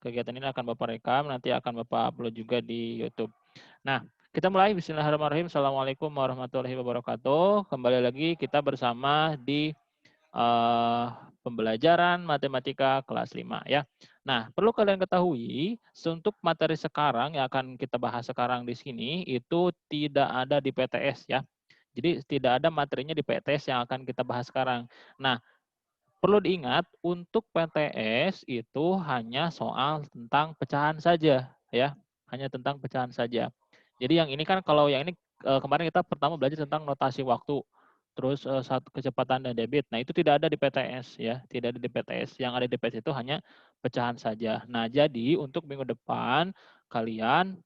Kegiatan ini akan Bapak rekam, nanti akan Bapak upload juga di YouTube. Nah, kita mulai. Bismillahirrahmanirrahim. Assalamualaikum warahmatullahi wabarakatuh. Kembali lagi kita bersama di pembelajaran matematika kelas 5 ya. Nah, perlu kalian ketahui, untuk materi sekarang yang akan kita bahas sekarang di sini itu tidak ada di PTS ya. Jadi tidak ada materinya di PTS yang akan kita bahas sekarang. Nah, perlu diingat untuk PTS itu hanya soal tentang pecahan saja ya, hanya tentang pecahan saja. Jadi yang ini kan kalau yang ini kemarin kita pertama belajar tentang notasi waktu, terus satu kecepatan dan debit. Nah itu tidak ada di PTS ya, tidak ada di PTS. Yang ada di PTS itu hanya pecahan saja. Nah jadi untuk minggu depan kalian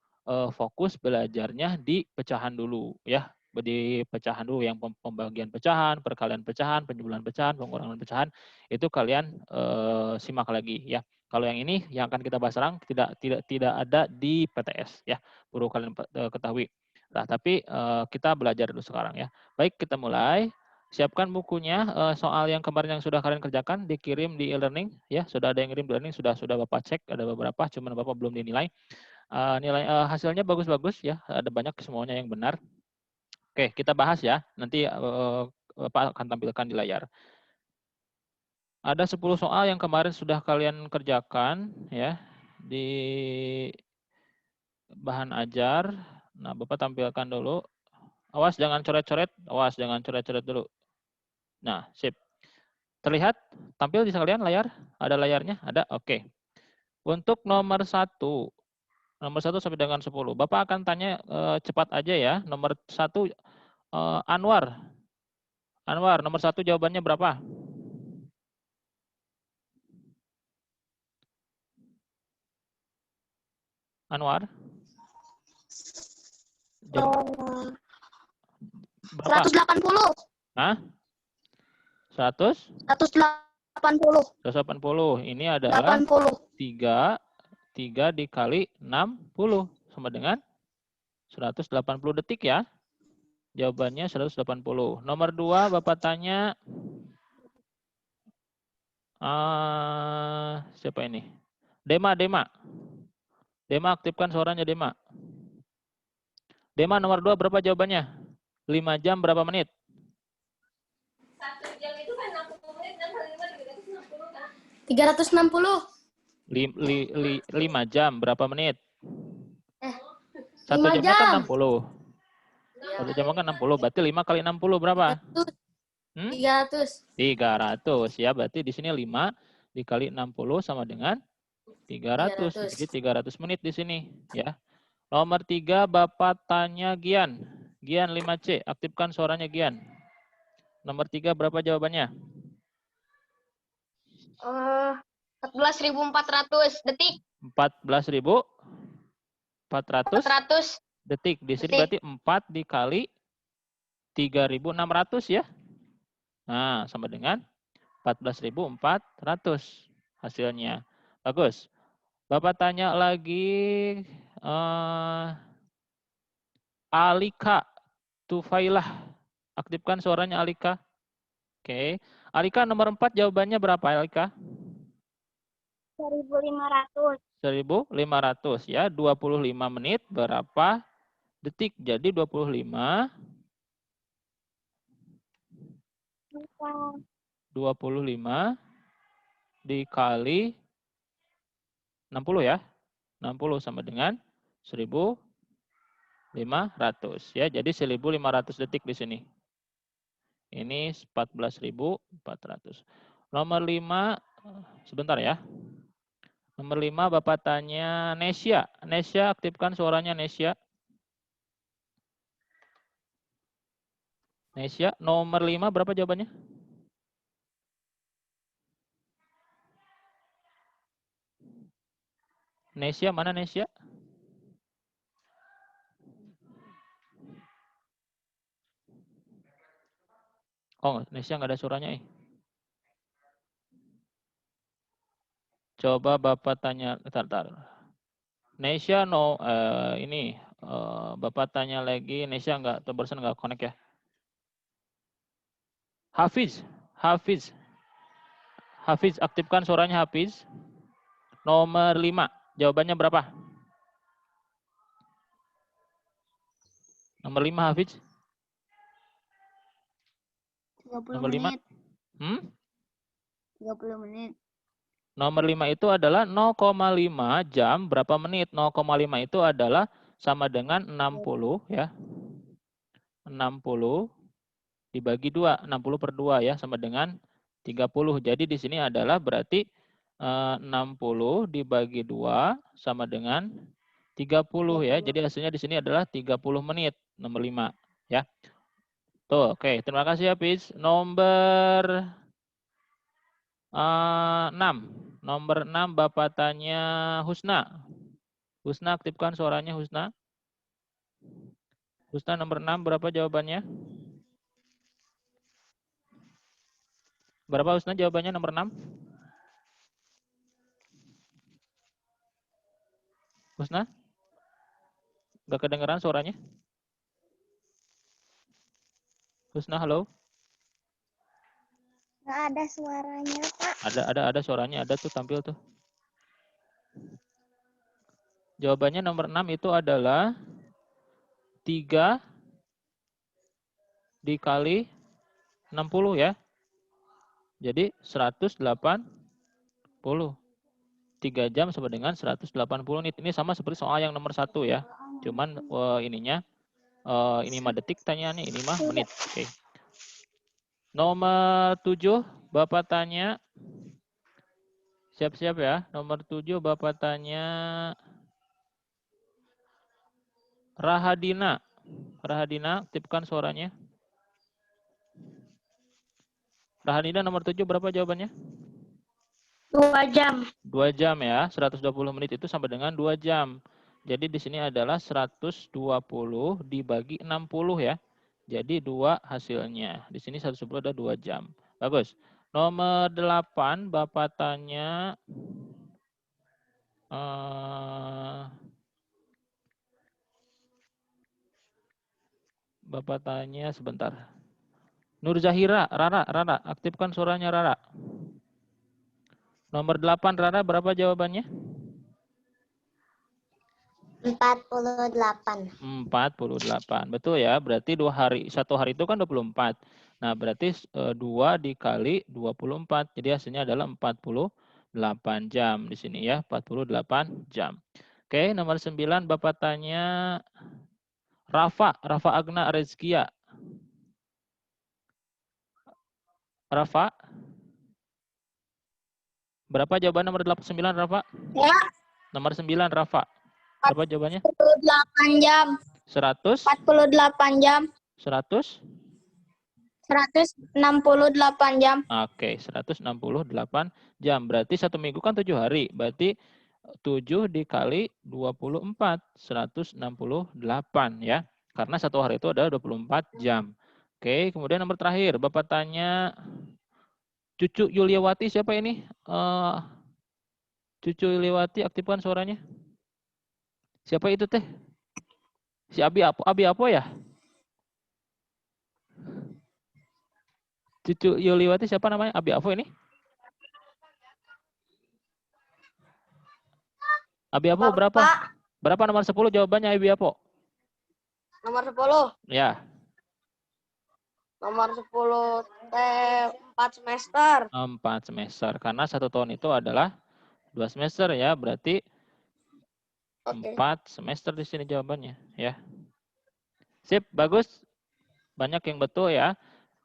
fokus belajarnya di pecahan dulu ya, di pecahan dulu yang pembagian pecahan, perkalian pecahan, penjumlahan pecahan, pengurangan pecahan itu kalian simak lagi ya. Kalau yang ini yang akan kita bahas sekarang tidak ada di PTS ya. Perlu kalian ketahui. Nah, tapi kita belajar dulu sekarang ya. Baik, kita mulai. Siapkan bukunya, soal yang kemarin yang sudah kalian kerjakan dikirim di e-learning ya. Sudah ada yang kirim di e-learning, sudah Bapak cek, ada beberapa, cuman Bapak belum dinilai. Hasilnya bagus-bagus ya, ada banyak semuanya yang benar. Oke, kita bahas ya. Nanti Bapak akan tampilkan di layar. Ada 10 soal yang kemarin sudah kalian kerjakan ya di bahan ajar. Nah, Bapak tampilkan dulu. Awas jangan coret-coret, awas jangan coret-coret dulu. Nah, sip. Terlihat? Tampil di sekalian layar? Ada layarnya? Ada? Oke. Untuk nomor 1 sampai dengan 10. Bapak akan tanya cepat aja ya. Nomor 1 Anwar. Anwar, nomor 1 jawabannya berapa? Anwar? Berapa? 180. Hah? 100? 180. 180. Ini adalah 80. 3 dikali 60 sama dengan 180 detik ya. Jawabannya 180. Nomor 2 Bapak tanya siapa ini? Dema. Dema aktifkan suaranya Dema. Dema nomor 2 berapa jawabannya? 5 jam berapa menit? 1 jam itu kan 60 menit dan 360 kan? 360. 5 jam berapa menit? 1 5 jamnya kan jam. 60. 1 jam kan 60, berarti 5 kali 60 berapa? 300. 300 ya, berarti di sini 5 dikali 60 sama dengan 300. Jadi 300 menit di sini ya. Nomor 3 Bapak tanya Gian. Gian 5C, aktifkan suaranya Gian. Nomor 3 berapa jawabannya? 14.400 detik. 14.400 detik. Di sini berarti 4 dikali 3.600 ya. Nah, sama dengan 14.400 hasilnya. Bagus. Bapak tanya lagi Alika Tufailah. Aktifkan suaranya Alika. Oke. Alika nomor 4 jawabannya berapa Alika? 1.500. 1.500 ya. 25 menit berapa detik? Jadi 25 dikali 60 ya. 60 sama dengan 1.500 ya. Jadi 1.500 detik di sini. Ini 14.400. Nomor 5 sebentar ya. Nomor 5 Bapak tanya Nesya. Nesya aktifkan suaranya Nesya. Nesya nomor 5 berapa jawabannya? Nesya mana Nesya? Oh, Nesya nggak ada suaranya. Coba Bapak tanya, bentar. Nesya ini Bapak tanya lagi, Nesya nggak, barusan nggak connect ya. Hafiz, aktifkan suaranya Hafiz. Nomor 5. Jawabannya berapa? Nomor 5, Hafiz. 30 Nomor 5. menit. 30 menit. Nomor 5 itu adalah 0,5 jam berapa menit? 0,5 itu adalah sama dengan 60 ya. 60 dibagi 2, 60 per 2 ya, sama dengan 30. Jadi di sini adalah berarti 60 dibagi 2 sama dengan 30 ya. Jadi hasilnya di sini adalah 30 menit, nomor 5 ya. Tuh, oke. Terima kasih ya, Pis. Nomor 6. Nomor 6 Bapak tanya Husna. Husna, aktifkan suaranya Husna. Husna nomor 6 berapa jawabannya? Berapa Husna jawabannya nomor 6? Husna? Gak kedengeran suaranya? Husna, halo? Nggak ada suaranya, Pak. Ada suaranya, ada tuh tampil tuh. Jawabannya nomor 6 itu adalah 3 dikali 60 ya. Jadi 180. 3 jam sama dengan 180 menit. Ini sama seperti soal yang nomor 1 ya. Cuman ininya ini mah detik tanyaannya, ini mah menit. Oke. Nomor 7 Bapak tanya. Siap-siap ya. Nomor 7 Bapak tanya Rahadina. Rahadina, aktifkan suaranya. Rahadina nomor 7 berapa jawabannya? 2 jam. 2 jam ya. 120 menit itu sama dengan 2 jam. Jadi di sini adalah 120 dibagi 60 ya. Jadi 2 hasilnya. Di sini 110 ada 2 jam. Bagus. Nomor 8 Bapak tanya Bapak tanya sebentar. Nur Zahira, Rara, aktifkan suaranya Rara. Nomor 8 Rara berapa jawabannya? 48. 48. Betul ya, berarti 2 hari, 1 hari itu kan 24. Nah, berarti 2 dikali 24. Jadi hasilnya adalah 48 jam di sini ya, 48 jam. Oke, nomor 9 Bapak tanya Rafa Agna Rezkia. Rafa? Berapa jawaban nomor 9 Rafa? Ya. Nomor 9 Rafa. Berapa jawabannya? 48 jam. 100? 48 jam. 100? 168 jam. Oke, 168 jam. Berarti 1 minggu kan 7 hari. Berarti 7 dikali 24, 168 ya. Karena 1 hari itu adalah 24 jam. Oke, kemudian nomor terakhir. Bapak tanya Cucu Yuliawati siapa ini? Cucu Yuliawati, aktifkan suaranya. Siapa itu teh? Si Abi apa ya? Cucu Yuliawati siapa namanya? Abi apa ini? Abi Apo berapa? Berapa nomor 10 jawabannya Abi Apo? Nomor 10. Ya. Nomor 10 4 semester. 4 semester. Karena 1 tahun itu adalah 2 semester ya. Berarti 4 semester di sini jawabannya ya. Sip, bagus. Banyak yang betul ya.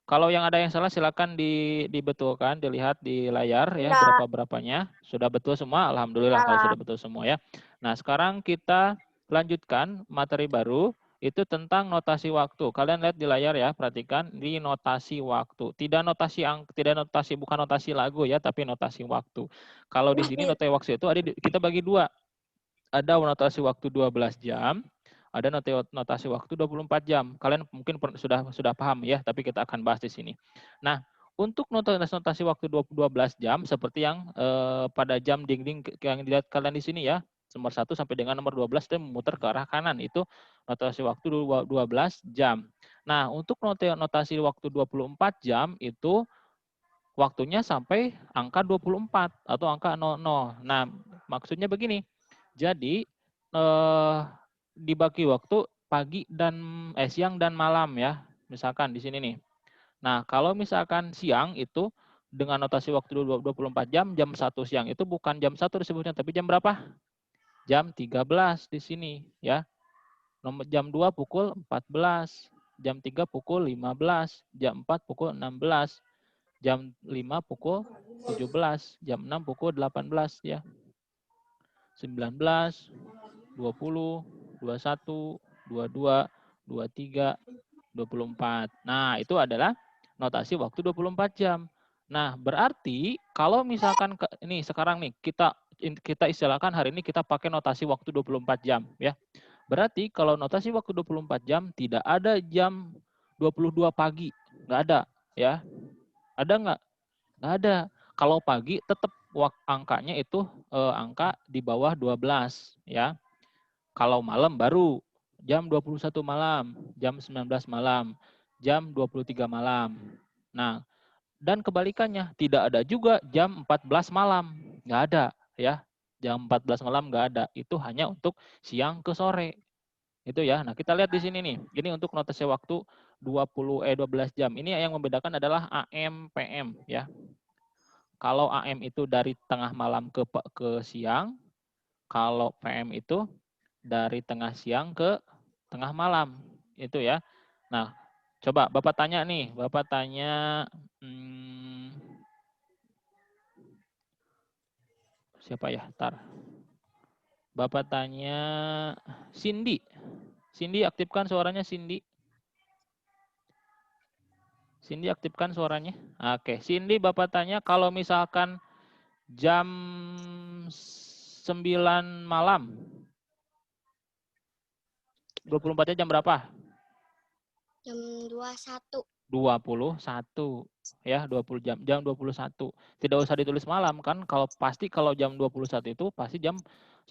Kalau yang ada yang salah silakan dibetulkan, dilihat di layar ya berapa-berapanya. Sudah betul semua? Alhamdulillah kalau sudah betul semua ya. Nah, sekarang kita lanjutkan materi baru itu tentang notasi waktu. Kalian lihat di layar ya, perhatikan di notasi waktu. Tidak notasi bukan notasi lagu ya, tapi notasi waktu. Kalau di sini notasi waktu itu ada kita bagi 2. Ada notasi waktu 12 jam, ada notasi waktu 24 jam. Kalian mungkin sudah paham ya, tapi kita akan bahas di sini. Nah, untuk notasi waktu 12 jam seperti yang pada jam dinding yang dilihat kalian di sini ya, nomor 1 sampai dengan nomor 12 itu memutar ke arah kanan, itu notasi waktu 12 jam. Nah, untuk notasi waktu 24 jam itu waktunya sampai angka 24 atau angka 00. Nah, maksudnya begini. Jadi dibagi waktu pagi dan siang dan malam ya. Misalkan di sini nih. Nah, kalau misalkan siang itu dengan notasi waktu 24 jam, jam 1 siang itu bukan jam 1 disebutnya, tapi jam berapa? Jam 13 di sini ya. Jam 2 pukul 14, jam 3 pukul 15, jam 4 pukul 16, jam 5 pukul 17, jam 6 pukul 18 ya. 19, 20, 21, 22, 23, 24. Nah, itu adalah notasi waktu 24 jam. Nah, berarti kalau misalkan ini sekarang nih kita istilahkan hari ini kita pakai notasi waktu 24 jam ya. Berarti kalau notasi waktu 24 jam tidak ada jam 22 pagi, nggak ada ya. Ada nggak? Nggak ada. Kalau pagi tetap angkanya itu angka di bawah 12 ya. Kalau malam baru jam 21 malam, jam 19 malam, jam 23 malam. Nah, dan kebalikannya tidak ada juga jam 14 malam. Nggak ada ya. Jam 14 malam nggak ada. Itu hanya untuk siang ke sore. Itu ya. Nah, kita lihat di sini nih. Ini untuk notasi waktu 12 jam. Ini yang membedakan adalah AM PM ya. Kalau AM itu dari tengah malam ke siang, kalau PM itu dari tengah siang ke tengah malam. Itu ya. Nah, coba Bapak tanya nih, Bapak tanya siapa ya? Tar. Bapak tanya Cindy. Cindy, aktifkan suaranya Cindy. Cindy, aktifkan suaranya. Oke, Cindy, Bapak tanya kalau misalkan jam 9 malam, 24-nya jam berapa? Jam 21. 21 ya, 20 jam, jam 21. Tidak usah ditulis malam kan, kalau jam 21 itu pasti jam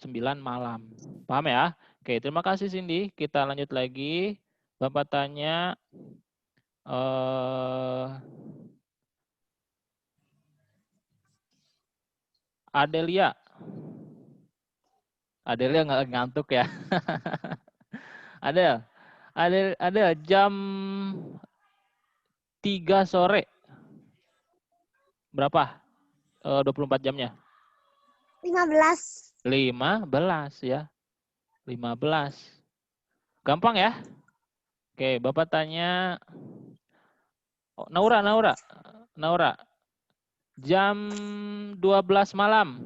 9 malam. Paham ya? Oke, terima kasih Cindy. Kita lanjut lagi. Bapak tanya Adelia. Adelia nggak ngantuk ya. Ada jam 3 sore. Berapa? 24 jamnya? 15. 15 ya. 15. Gampang ya? Oke, Bapak tanya Naura. Jam 12 malam.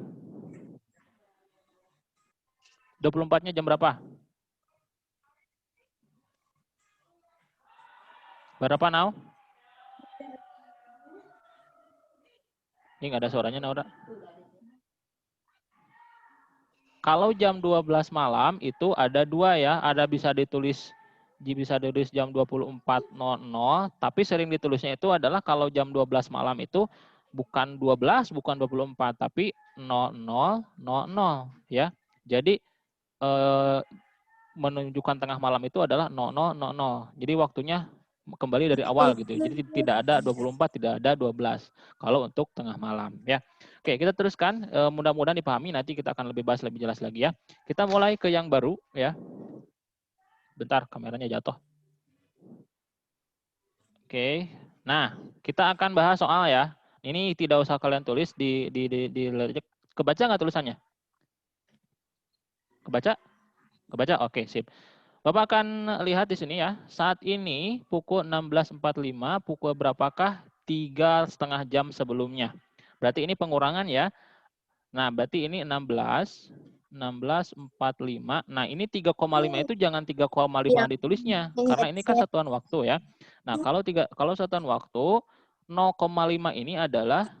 24-nya jam berapa? Berapa, Nau? Ini nggak ada suaranya, Naura. Kalau jam 12 malam itu ada dua ya. Ada bisa ditulis jam 24.00, tapi sering ditulisnya itu adalah kalau jam 12 malam itu bukan 12, bukan 24, tapi 00.00 ya. Jadi menunjukkan tengah malam itu adalah 00.00. Jadi waktunya kembali dari awal gitu. Jadi tidak ada 24, tidak ada 12 kalau untuk tengah malam ya. Oke, kita teruskan. Mudah-mudahan dipahami, nanti kita akan lebih bahas lebih jelas lagi ya. Kita mulai ke yang baru ya. Bentar, kameranya jatuh. Oke. Nah, kita akan bahas soal ya. Ini tidak usah kalian tulis di kebaca nggak tulisannya? Kebaca? Kebaca? Oke, sip. Bapak akan lihat di sini ya. Saat ini pukul 16.45, pukul berapakah 3,5 jam sebelumnya? Berarti ini pengurangan ya. Nah, berarti ini 16.45. Nah, ini 3,5 itu jangan 3,5 ditulisnya karena ini kan satuan waktu ya. Nah, kalau satuan waktu 0,5 ini adalah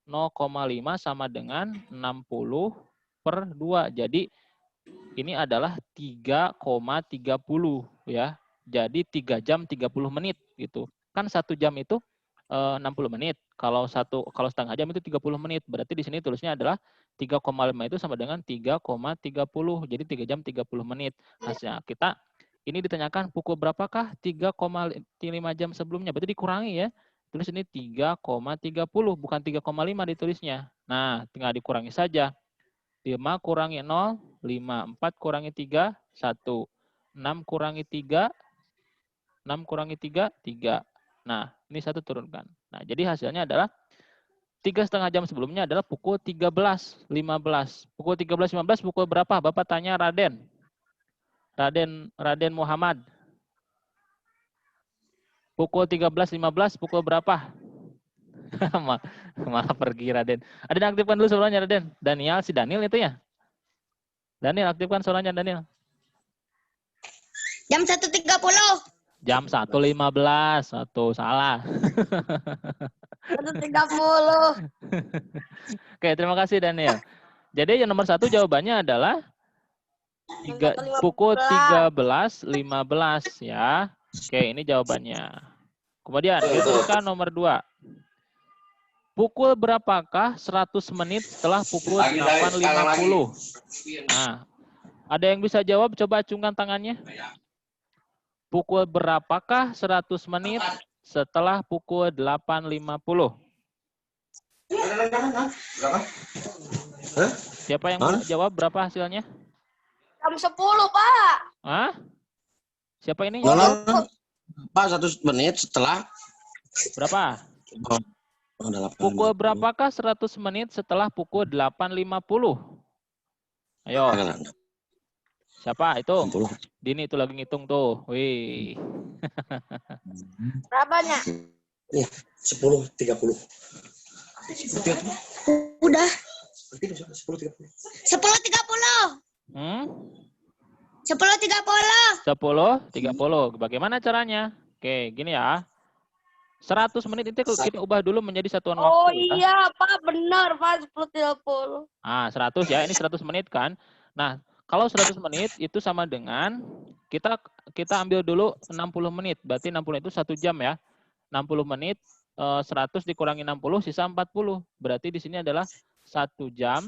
0,5 sama dengan 60/2. Jadi ini adalah 3,30 ya. Jadi 3 jam 30 menit gitu. Kan 1 jam itu 60 menit. Kalau setengah jam itu 30 menit. Berarti di sini tulisnya adalah 3,5 itu sama dengan 3,30. Jadi 3 jam 30 menit. Hasilnya kita ini ditanyakan pukul berapakah 3,5 jam sebelumnya. Berarti dikurangi ya. Tulis ini 3,30, bukan 3,5 ditulisnya. Nah, tinggal dikurangi saja. 5 kurangi 0, 5. 4 kurangi 3, 1. 6 kurangi 3, 6 kurangi 3, 3. Nah, ini 1 turunkan. Nah, jadi hasilnya adalah 3,5 jam sebelumnya adalah pukul 13.15. Pukul 13.15 pukul berapa? Bapak tanya Raden. Raden Muhammad. Pukul 13.15 pukul berapa? Malah pergi Raden. Ada aktifkan dulu suaranya Raden. Daniel, si Daniel itu ya? Daniel, aktifkan suaranya Daniel. Jam 1.30. Jam 1.15. Satu salah. 1.30. Oke, terima kasih Daniel. Jadi yang nomor 1 jawabannya adalah pukul 13.15 ya. Oke, ini jawabannya. Kemudian kita teruskan nomor 2. Pukul berapakah 100 menit setelah pukul 8.50? Nah, ada yang bisa jawab? Coba acungkan tangannya. Pukul berapakah 100 menit setelah pukul 8.50? Siapa yang mau jawab? Berapa hasilnya? Jam 10, Pak. Hah? Siapa ini? Pak, 1 menit setelah berapa? Pukul berapakah 100 menit setelah pukul 8.50? Ayo. Siapa itu? Dini itu lagi ngitung tuh. Wih. Berapanya? 10.30. Udah. 10.30. 10.30. 10.30. Bagaimana caranya? Oke, gini ya. 100 menit itu kita ubah dulu menjadi satuan waktu. Oh iya, Pak. Benar, Pak. 10.30. Ah, 100 ya. Ini 100 menit kan. Nah, kalau 100 menit itu sama dengan kita ambil dulu 60 menit. Berarti 60 itu 1 jam ya. 60 menit 100 dikurangi 60 sisa 40. Berarti di sini adalah 1 jam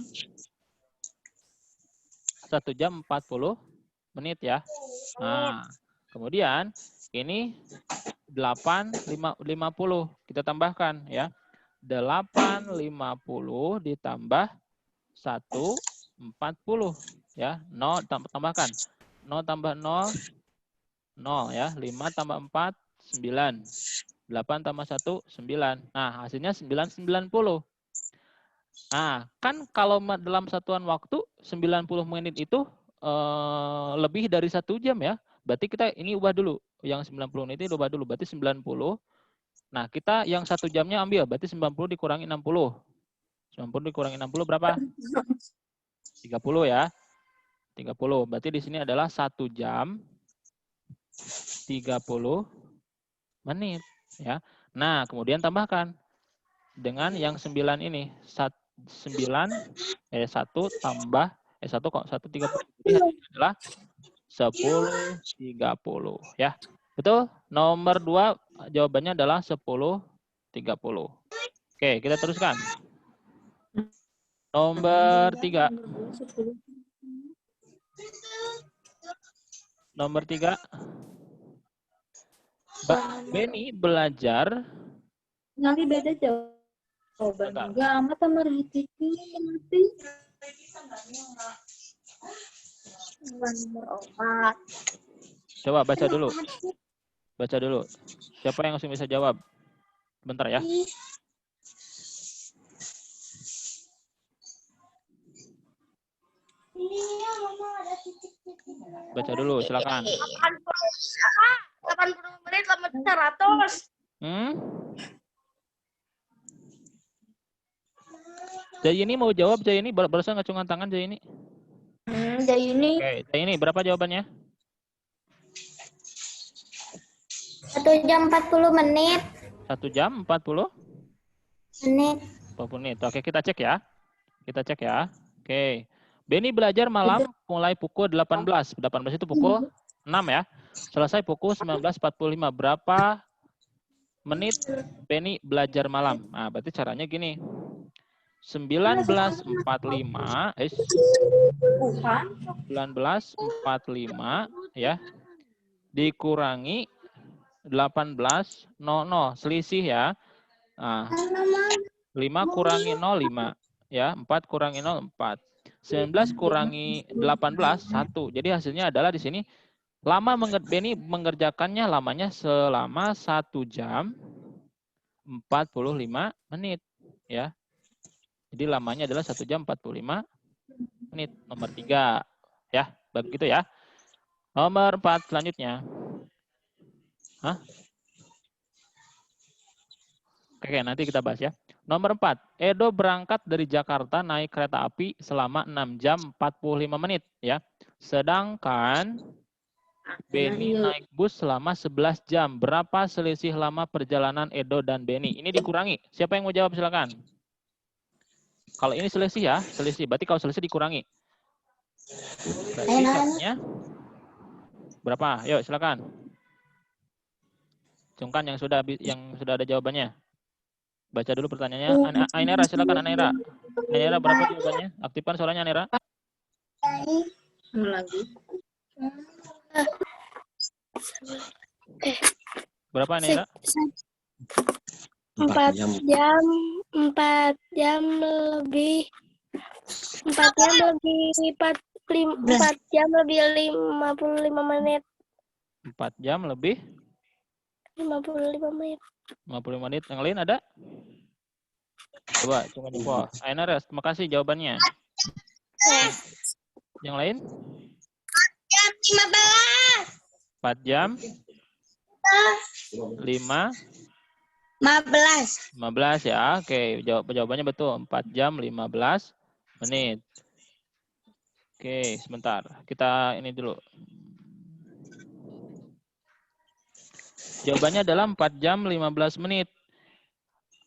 40 menit ya. Nah, kemudian ini 8.50 kita tambahkan ya. 8.50 ditambah 1.40 ya. 0 tambahkan. 0 tambah 0 0 ya. 5 tambah 4 9. 8 tambah 1 9. Nah, hasilnya 9.90. Nah, kan kalau dalam satuan waktu 90 menit itu lebih dari 1 jam ya. Berarti kita ini ubah dulu. Yang 90 menit itu ubah dulu. Berarti 90. Nah, kita yang 1 jamnya ambil. Berarti 90 dikurangi 60. 90 dikurangi 60 berapa? 30 ya. 30. Berarti di sini adalah 1 jam 30 menit ya. Nah, kemudian tambahkan dengan yang 9 ini. 1 tambah 1 kok 1.30. Jadi hasilnya adalah 10.30 ya. Betul? Nomor 2 jawabannya adalah 10.30. Oke, kita teruskan. Nomor 3. Nomor 3. Beni belajar. Nanti beda jawaban. Enggak amat sama Ratiku. Nanti. Nomor 4. Coba baca dulu. Baca dulu. Siapa yang langsung bisa jawab? Bentar ya. Baca dulu, silakan. 80 menit sama 100. Jayini mau jawab, Jayini barusan ngacungan tangan Jayini. Jayini. Oke, Jayini berapa jawabannya? 1 jam 40 menit. 1 jam 40 menit. 40 menit. Oke, kita cek ya. Kita cek ya. Oke. Beni belajar malam mulai pukul 18. 18 itu pukul 6 ya. Selesai pukul 19.45. Berapa menit Beni belajar malam? Nah, berarti caranya gini. 19.45 ya. Dikurangi 18.00. Selisih ya. Nah, 5 kurangi 0, 5. Ya, 4 kurangi 0, 4. 19 kurangi 18, 1. Jadi hasilnya adalah di sini lama Beni mengerjakannya lamanya selama 1 jam 45 menit. Ya. Jadi lamanya adalah 1 jam 45 menit. Nomor 3. Ya, begitu ya. Nomor 4 selanjutnya. Hah? Oke, nanti kita bahas ya. Nomor 4, Edo berangkat dari Jakarta naik kereta api selama 6 jam 45 menit. Ya. Sedangkan Beni naik bus selama 11 jam. Berapa selisih lama perjalanan Edo dan Beni? Ini dikurangi. Siapa yang mau jawab silakan. Kalau ini selisih ya, selisih. Berarti kalau selisih dikurangi. Berarti katanya berapa? Yuk silakan. Cungkan yang sudah ada jawabannya. Baca dulu pertanyaannya. Ainera, silakan Ainera. Ainera berapa jawabannya? Aktifkan suaranya Ainera. Lagi. Berapa Ainera? 4 jam lebih 4 jam lebih 55 menit. 4 jam lebih 55 menit. 55 menit. Yang lain ada? Coba, coba. Ainera, terima kasih jawabannya. Yang lain? 4 jam 15 ya. Oke, jawabannya betul. 4 jam 15 menit. Oke, sebentar. Kita ini dulu. Jawabannya adalah 4 jam 15 menit.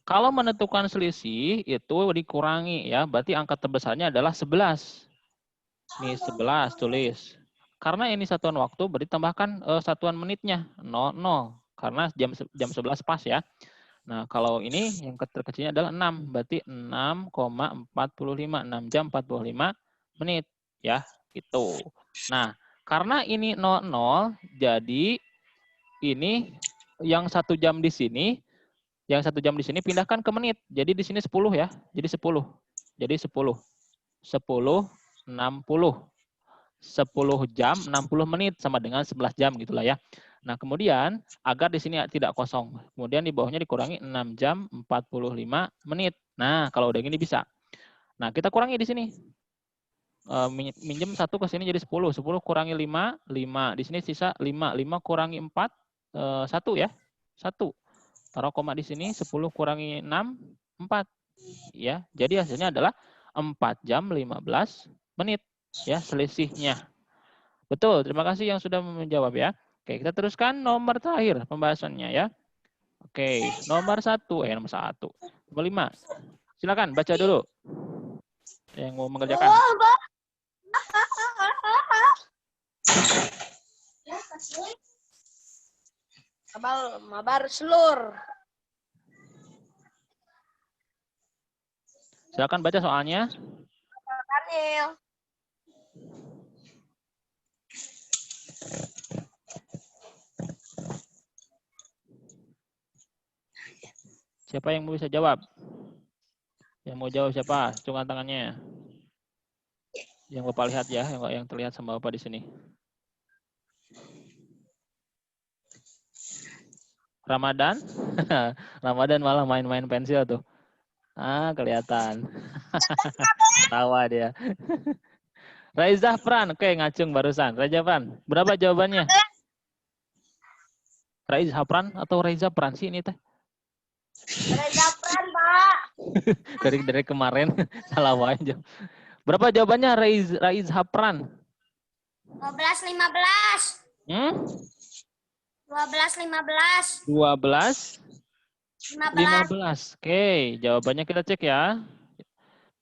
Kalau menentukan selisih itu dikurangi ya. Berarti angka terbesarnya adalah 11. Nih 11 tulis. Karena ini satuan waktu berarti tambahkan satuan menitnya 00. Karena jam 11 pas ya. Nah, kalau ini yang terkecilnya adalah 6. Berarti 6,45. 6 jam 45 menit. Ya, gitu. Nah, karena ini 00, jadi ini yang 1 jam di sini, pindahkan ke menit. Jadi di sini 10 ya. Jadi 10. Jadi 10. 10, 60. 10 jam 60 menit sama dengan 11 jam gitulah ya. Nah, kemudian agar di sini tidak kosong. Kemudian di bawahnya dikurangi 6 jam 45 menit. Nah, kalau udah gini bisa. Nah, kita kurangi di sini. Minjem 1 ke sini jadi 10. 10 kurangi 5, 5. Di sini sisa 5. 5 kurangi 4, 1 ya. 1. Taruh koma di sini, 10 kurangi 6, 4. Ya, jadi hasilnya adalah 4 jam 15 menit. Ya, selisihnya. Betul, terima kasih yang sudah menjawab ya. Oke, kita teruskan nomor terakhir pembahasannya ya. Oke, nomor 1. Nomor 1. Nomor 5. Silakan baca dulu. Yang mau mengerjakan. Mabar selur. Silakan baca soalnya. Daniel. Siapa yang bisa jawab? Yang mau jawab siapa? Cungkan tangannya. Yang Bapak lihat ya, yang terlihat sama Bapak di sini. Ramadan? Ramadan malah main-main pensil tuh. Kelihatan. Tawa dia. Raiza Fran, oke ngacung barusan. Raiza Fran, berapa jawabannya? Raiza Fran atau Raiza Fran sih ini teh? Raiza Fran, Pak. dari kemarin salah aja. Berapa jawabannya Raiza Fran? 12-15. 12-15. 12-15. Oke, jawabannya kita cek ya.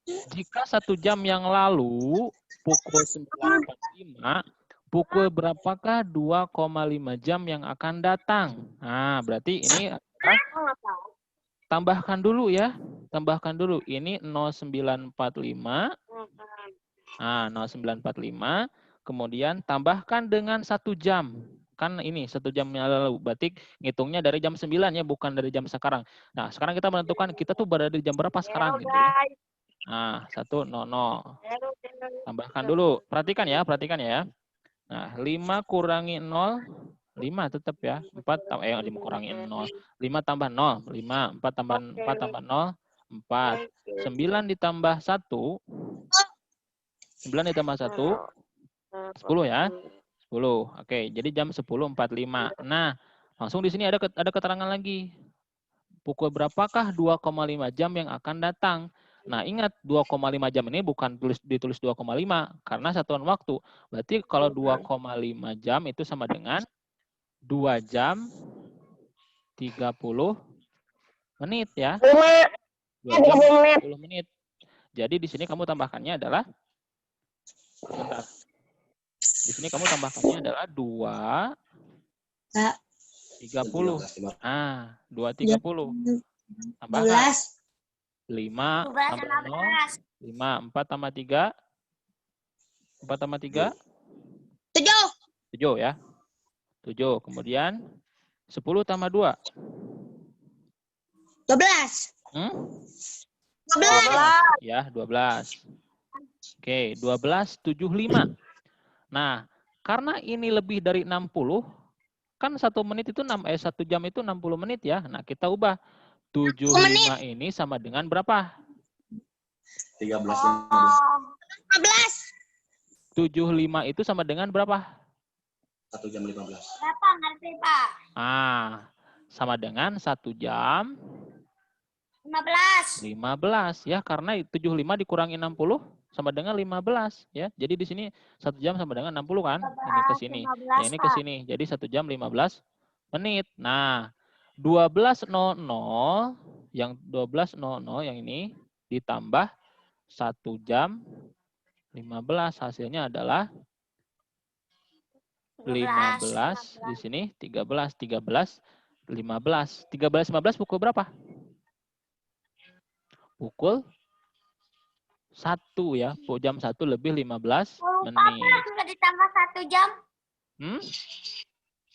Jika 1 jam yang lalu pukul 9.45, pukul berapakah 2,5 jam yang akan datang? Nah, berarti ini tambahkan dulu ya. Tambahkan dulu. Ini 0945. Nah, 0945. Kemudian tambahkan dengan 1 jam. kan ini 1 jam yang lalu. Berarti ngitungnya dari jam 9 ya, bukan dari jam sekarang. Nah, sekarang kita menentukan kita tuh berada di jam berapa sekarang gitu ya. Nah, 1.00. Tambahkan dulu. Perhatikan ya. Nah, 5 kurangi 0, 5 tetap ya. 5 kurangi 0. 5 tambah 0, 5. 4 tambah 0, 4. 9 ditambah 1, 9 ditambah 1, 10 ya. 10. Oke, jadi jam 10.45. Nah, langsung di sini ada keterangan lagi. Pukul berapakah 2,5 jam yang akan datang? Nah, ingat 2,5 jam ini bukan ditulis 2,5 karena satuan waktu. Berarti kalau 2,5 jam itu sama dengan 2 jam 30 menit ya. 2 jam 30 menit. Jadi di sini kamu tambahkannya adalah bentar. Di sini kamu tambahkannya adalah 2 30. Ah, 2.30. Tambahkan 5 tambah 0, 5, 4 tambah 3. 4 tambah 3? 7 ya. 7. Kemudian 10 tambah 2. 12. 12. Ya, 12. Oke, 12.75. Nah, karena ini lebih dari 60, kan 1 menit itu 1 jam itu 60 menit ya. Nah, kita ubah 75 ini sama dengan berapa? 13. 75 itu sama dengan berapa? 1 jam 15. Berapa ngerti, Pak? Ah, sama dengan 1 jam 15. 15 ya, karena 75 dikurangi 60 sama dengan 15 ya. Jadi di sini 1 jam sama dengan 60 kan? Ini ke sini. Yang ini ke sini. Jadi 1 jam 15 menit. Nah, 12.00 yang 12.00 yang ini ditambah 1 jam 15 hasilnya adalah 15 di sini 13 15 pukul berapa? Pukul 1 ya, jam 1 lebih 15 menit. Lupa nggak ditambah 1 jam?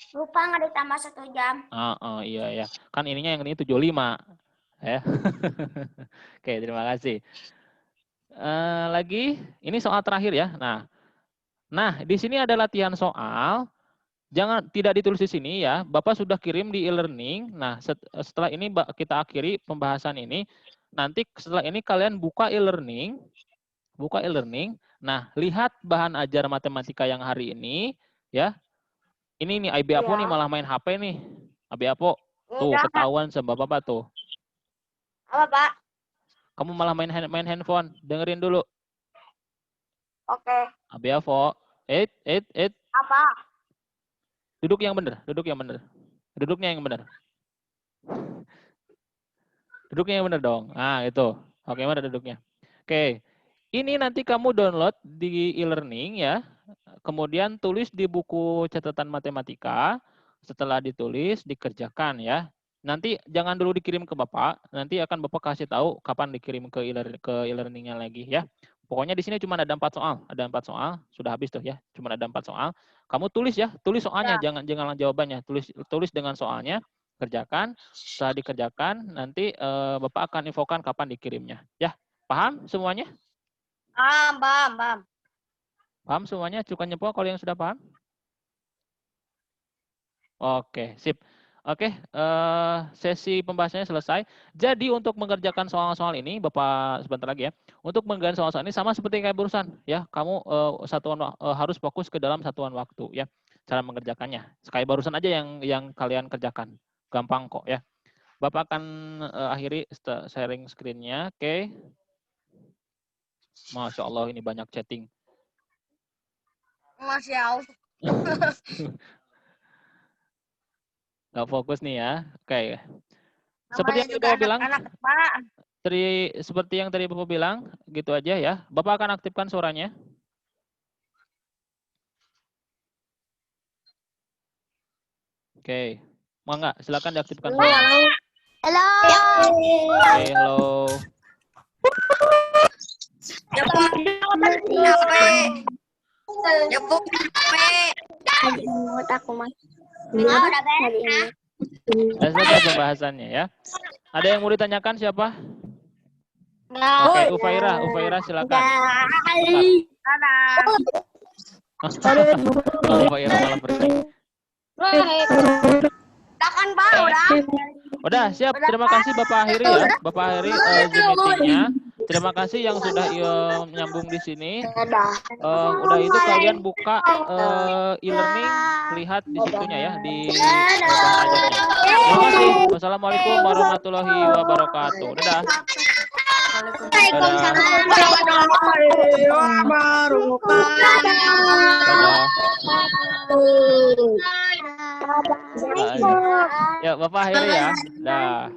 Lupa nggak ditambah 1 jam? Iya ya. Kan ininya yang ini 75 ya. Oke, terima kasih. Lagi, ini soal terakhir ya. Nah, di sini ada latihan soal. Tidak ditulis di sini ya. Bapak sudah kirim di e-learning. Nah, setelah ini kita akhiri pembahasan ini. Nanti setelah ini kalian buka e-learning. Nah, lihat bahan ajar matematika yang hari ini ya. Ini nih Abi Apo nih malah main HP nih. Abi Apo. Tuh, ketahuan sama Bapak tuh. Apa, Pak? Kamu malah main handphone. Dengerin dulu. Oke. Abi Apo. Apa? Duduk yang benar. Duduknya yang benar. Duduknya yang benar dong. Ah, itu. Oke, mana duduknya? Oke. Ini nanti kamu download di e-learning ya. Kemudian tulis di buku catatan matematika. Setelah ditulis, dikerjakan ya. Nanti jangan dulu dikirim ke Bapak. Nanti akan Bapak kasih tahu kapan dikirim ke e-learning-nya lagi ya. Pokoknya di sini cuma ada 4 soal. Ada 4 soal. Sudah habis tuh ya. Cuma ada 4 soal. Kamu tulis ya. Tulis soalnya. Ya. Jangan jawabannya. Tulis dengan soalnya. Kerjakan. Setelah dikerjakan, nanti Bapak akan infokan kapan dikirimnya. Ya. Paham semuanya? Paham. Paham semuanya? Cukup nyempol kalau yang sudah paham? Oke, sip. Oke, sesi pembahasannya selesai. Jadi untuk mengerjakan soal-soal ini, Bapak sebentar lagi ya. Untuk mengerjakan soal-soal ini sama seperti kayak barusan, ya. Kamu harus fokus ke dalam satuan waktu, ya. Cara mengerjakannya. Kayak barusan aja yang kalian kerjakan. Gampang kok, ya. Bapak akan akhiri sharing screen-nya. Oke. Masya Allah, ini banyak chatting. Masya Allah. Nggak fokus nih ya. Oke. Seperti yang Bapak bilang. Seperti yang tadi Bapak bilang, gitu aja ya. Bapak akan aktifkan suaranya. Oke. Mau nggak? Silakan diaktifkan suaranya. Halo. Oke, halo. Aku Mas. Udah beres. Sudah selesai pembahasannya ya. Ada yang mau ditanyakan siapa? Nah. Oke, Ufaira silakan. Ufaira malam bersih. Kan Pak, udah. Udah siap. Terima kasih Bapak Akhiri ya. Bapak Akhiri Zoom meetingnya. Terima kasih yang sudah nyambung di sini. Udah itu kalian buka e-learning, lihat di situnya ya di bahan ajarnya. Terima kasih. Wassalamualaikum warahmatullahi wabarakatuh. Dadah. Dadah. Dadah. Ya Bapak Akhiri ya. Dah.